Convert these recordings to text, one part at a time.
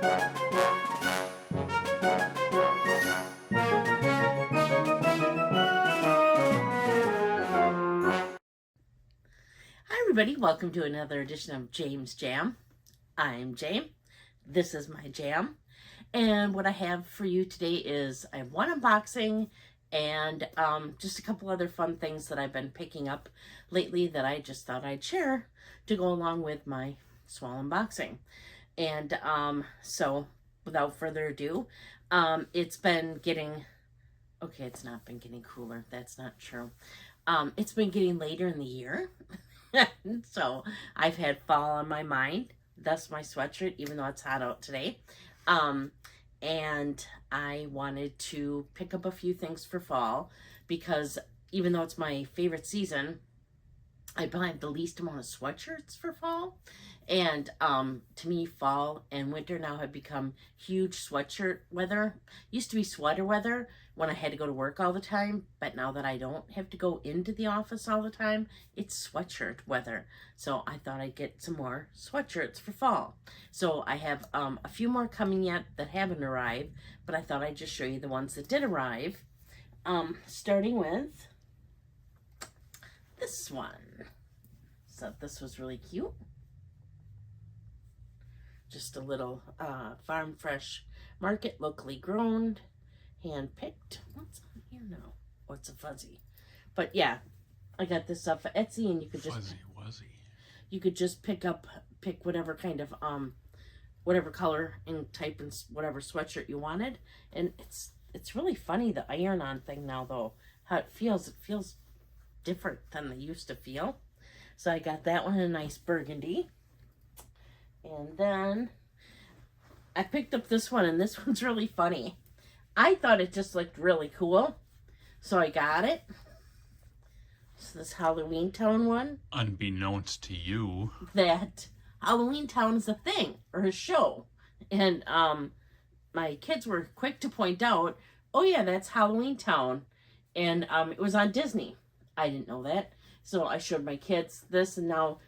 Hi everybody, welcome to another edition of James Jam. I'm Jam. This is my jam. And what I have for you today is I have one unboxing and just a couple other fun things that I've been picking up lately that I just thought I'd share to go along with my small unboxing. And so without further ado, it's been getting, okay, it's not been getting cooler. That's not true. It's been getting later in the year. So I've had fall on my mind, thus my sweatshirt, even though it's hot out today. And I wanted to pick up a few things for fall because even though it's my favorite season, I buy the least amount of sweatshirts for fall. And to me, fall and winter now have become huge sweatshirt weather. Used to be sweater weather when I had to go to work all the time, but now that I don't have to go into the office all the time, it's sweatshirt weather. So I thought I'd get some more sweatshirts for fall. So I have a few more coming yet that haven't arrived, but I thought I'd just show you the ones that did arrive. Starting with this one. So this was really cute. Just a little farm fresh market, locally grown, hand picked. What's on here now? Oh, it's a fuzzy. But yeah, I got this off of Etsy, and you could just fuzzy wuzzy. You could just pick whatever kind of whatever color and type and whatever sweatshirt you wanted. And it's really funny, the iron-on thing now, though. How it feels different than they used to feel. So I got that one in a nice burgundy. And then I picked up this one, and this one's really funny. I thought it just looked really cool, so I got it. So this Halloween Town one. Unbeknownst to you, that Halloween Town is a thing, or a show. And my kids were quick to point out, oh yeah, that's Halloween Town. And it was on Disney. I didn't know that. So I showed my kids this, and now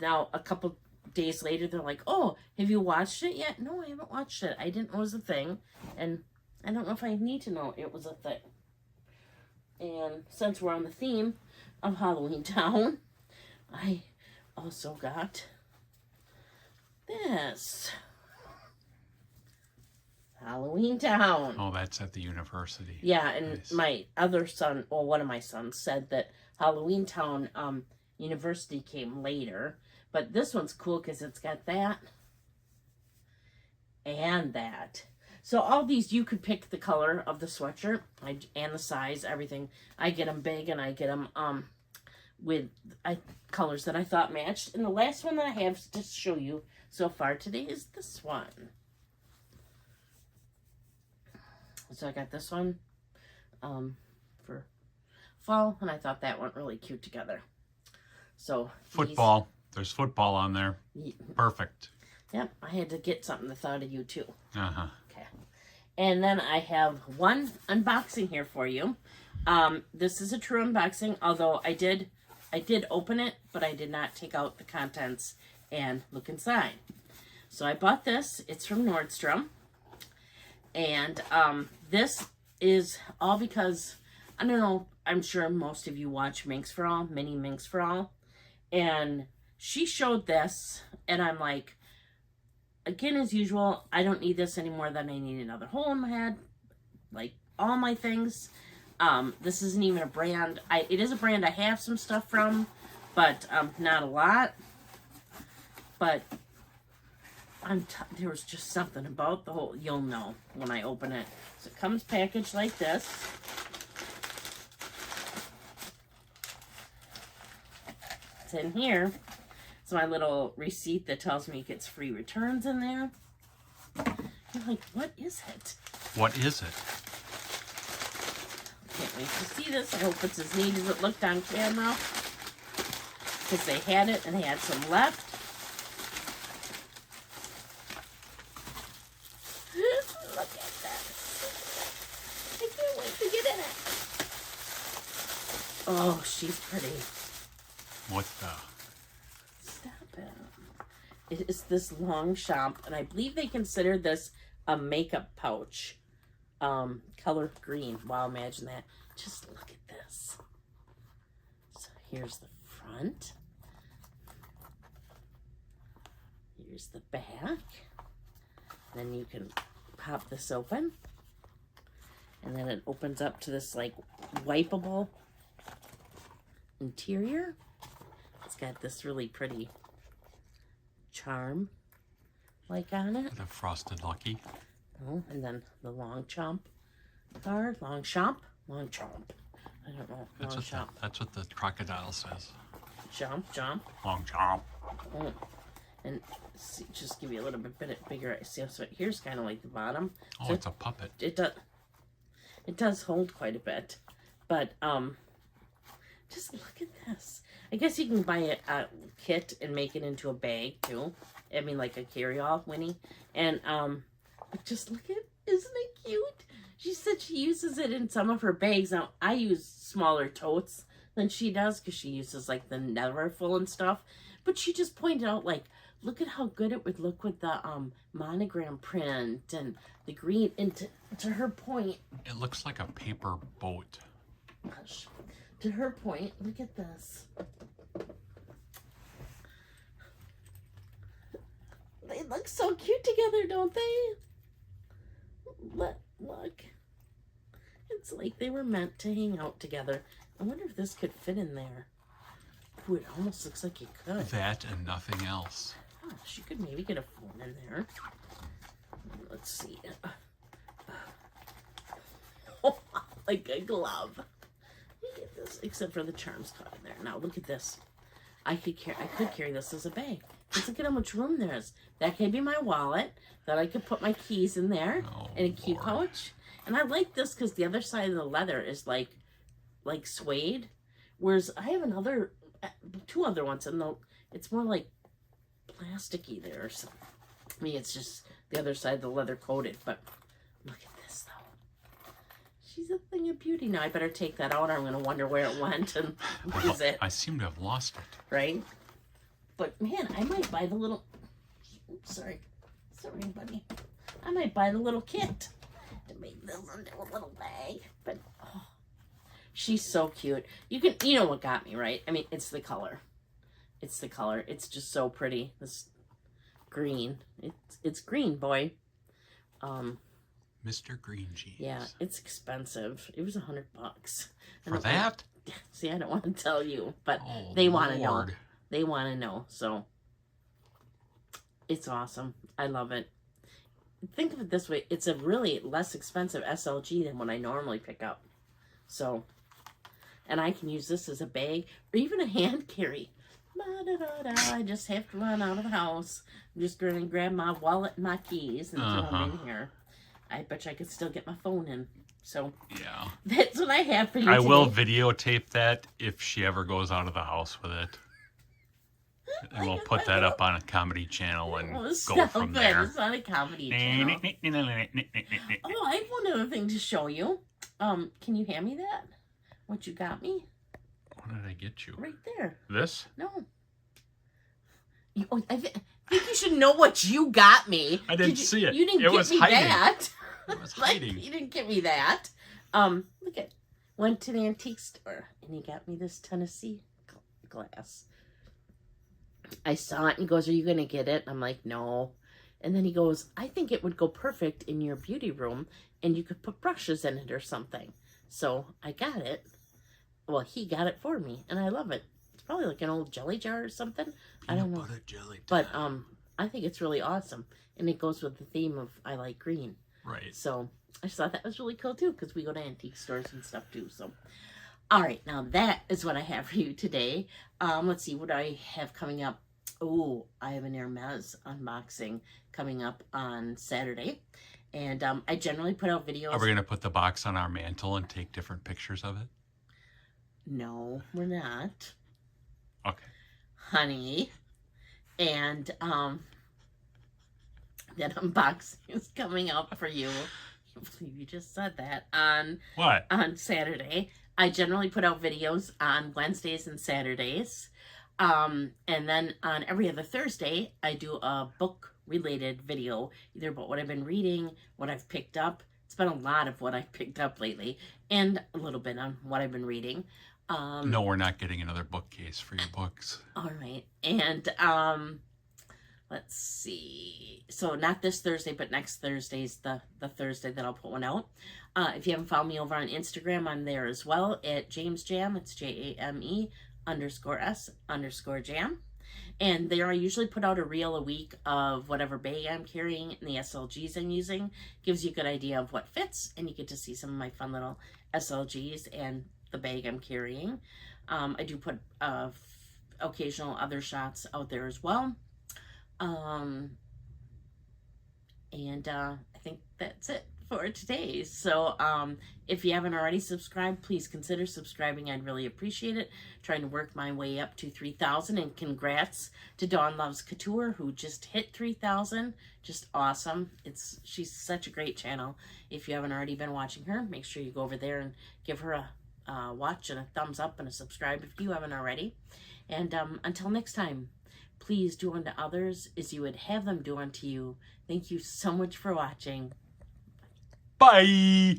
a couple days later, they're like, oh, have you watched it yet? No, I haven't watched it. I didn't know it was a thing. And I don't know if I need to know it was a thing. And since we're on the theme of Halloween Town, I also got this. Halloween Town. Oh, that's at the university. Yeah, and nice. My other son, or one of my sons, said that Halloween Town University came later. But this one's cool because it's got that and that. So all these, you could pick the color of the sweatshirt and the size, everything. I get them big, and I get them with colors that I thought matched. And the last one that I have to show you so far today is this one. So I got this one for fall, and I thought that went really cute together. So football. There's football on there. Perfect. Yep, I had to get something that thought of you too. Uh-huh. Okay. And then I have one unboxing here for you. This is a true unboxing, although I did open it, but I did not take out the contents and look inside. So I bought this. It's from Nordstrom. And this is all because, I don't know, I'm sure most of you watch Minx for All, Minnie Minx for All. And she showed this, and I'm like, again, as usual, I don't need this any more than I need another hole in my head. Like all my things. This isn't even a brand. It is a brand I have some stuff from, but not a lot. But there was just something about the whole, you'll know when I open it. So it comes packaged like this. It's in here. It's my little receipt that tells me it gets free returns in there. You're like, what is it? What is it? Can't wait to see this. I hope it's as neat as it looked on camera. Because they had it and they had some left. Look at that. I can't wait to get in it. Oh, she's pretty. What the? Stop it. It is this Longchamp, and I believe they consider this a makeup pouch. Color green. Wow, imagine that. Just look at this. So here's the front. Here's the back. Then you can pop this open. And then it opens up to this like wipeable interior. It's got this really pretty charm like on it. The frosted lucky. Oh, and then the Longchamp card. Longchamp? Longchamp. I don't know. Longchamp. That's what the crocodile says. Jump. Longchamp. Oh. And see, just give you a little bit bigger. See, so here's kind of like the bottom. Oh, so it's a puppet. It does hold quite a bit. But, just look at this. I guess you can buy a kit and make it into a bag, too. I mean, like a carry-all, Winnie. And, just look at, isn't it cute? She said she uses it in some of her bags. Now, I use smaller totes than she does because she uses, like, the Neverfull and stuff. But she just pointed out, like, look at how good it would look with the monogram print and the green. And to her point... It looks like a paper boat. Gosh. To her point, look at this. They look so cute together, don't they? Look. It's like they were meant to hang out together. I wonder if this could fit in there. Ooh, it almost looks like it could. That and nothing else. Oh, she could maybe get a phone in there. Let's see. Oh, like a glove. Look at this. Except for the charms caught in there. Now look at this. I could carry this as a bag. Just look at how much room there is. That could be my wallet. That I could put my keys in there in a key pouch. And I like this because the other side of the leather is like suede, whereas I have two other ones, and it's more like plasticky there. So, I mean, it's just the other side of the leather coated. But look at this though. She's a thing of beauty. Now I better take that out, or I'm going to wonder where it went and lose it. I seem to have lost it. Right? But man, I might buy the little. Oops, sorry, buddy. I might buy the little kit to make this into a little bag. But oh, she's so cute. You know what got me, right? I mean, it's the color. It's the color. It's just so pretty. This green. It's green, boy. Mr. Green Jeans. Yeah, it's expensive. It was $100. For that? See, I don't want to tell you, but Oh, they want to know. Lord. They want to know. So it's awesome. I love it. Think of it this way. It's a really less expensive SLG than what I normally pick up. So, and I can use this as a bag or even a hand carry. I just have to run out of the house. I'm just going to grab my wallet and my keys and throw them in here. I bet you I could still get my phone in. So, yeah, that's what I have for you I today. will videotape that if she ever goes out of the house with it. And we'll put that up on a comedy channel and go from there. It's not a comedy channel. Oh, I have one other thing to show you. Can you hand me that? What you got me? What did I get you? Right there. This? No. I think you should know what you got me. I didn't see it. You didn't It get was me hiding. that. It was Like, hiding. you didn't get me that. Look at. Went to the antique store and he got me this Tennessee glass. I saw it and he goes, "Are you going to get it?" I'm like, "No." And then he goes, "I think it would go perfect in your beauty room and you could put brushes in it or something." So I got it. Well, he got it for me and I love it. It's probably like an old jelly jar or something. I don't know. Peanut butter jelly But time. I think it's really awesome. And it goes with the theme of I like green. Right. So I just thought that was really cool too because we go to antique stores and stuff too. So, all right, now that is what I have for you today. Let's see what I have coming up. Oh, I have an Hermes unboxing coming up on Saturday. And I generally put out videos. Are we going to put the box on our mantle and take different pictures of it? No, we're not. Okay. Honey. And that unboxing is coming up for you. I can't believe you just said that. What? On Saturday. I generally put out videos on Wednesdays and Saturdays. And then on every other Thursday, I do a book-related video, either about what I've been reading, what I've picked up. It's been a lot of what I've picked up lately, and a little bit on what I've been reading. No, we're not getting another bookcase for your books. All right. And let's see. So not this Thursday, but next Thursday's the Thursday that I'll put one out. If you haven't found me over on Instagram, I'm there as well at James Jam. It's JAME_S_Jam. And there I usually put out a reel a week of whatever bag I'm carrying and the SLGs I'm using. Gives you a good idea of what fits, and you get to see some of my fun little SLGs and the bag I'm carrying. I do put occasional other shots out there as well. And I think that's it for today. So if you haven't already subscribed, please consider subscribing. I'd really appreciate it. Trying to work my way up to 3,000, and congrats to Dawn Loves Couture, who just hit 3,000. Just awesome. She's such a great channel. If you haven't already been watching her, make sure you go over there and give her a watch and a thumbs up and a subscribe if you haven't already. And until next time, please do unto others as you would have them do unto you. Thank you so much for watching. Bye!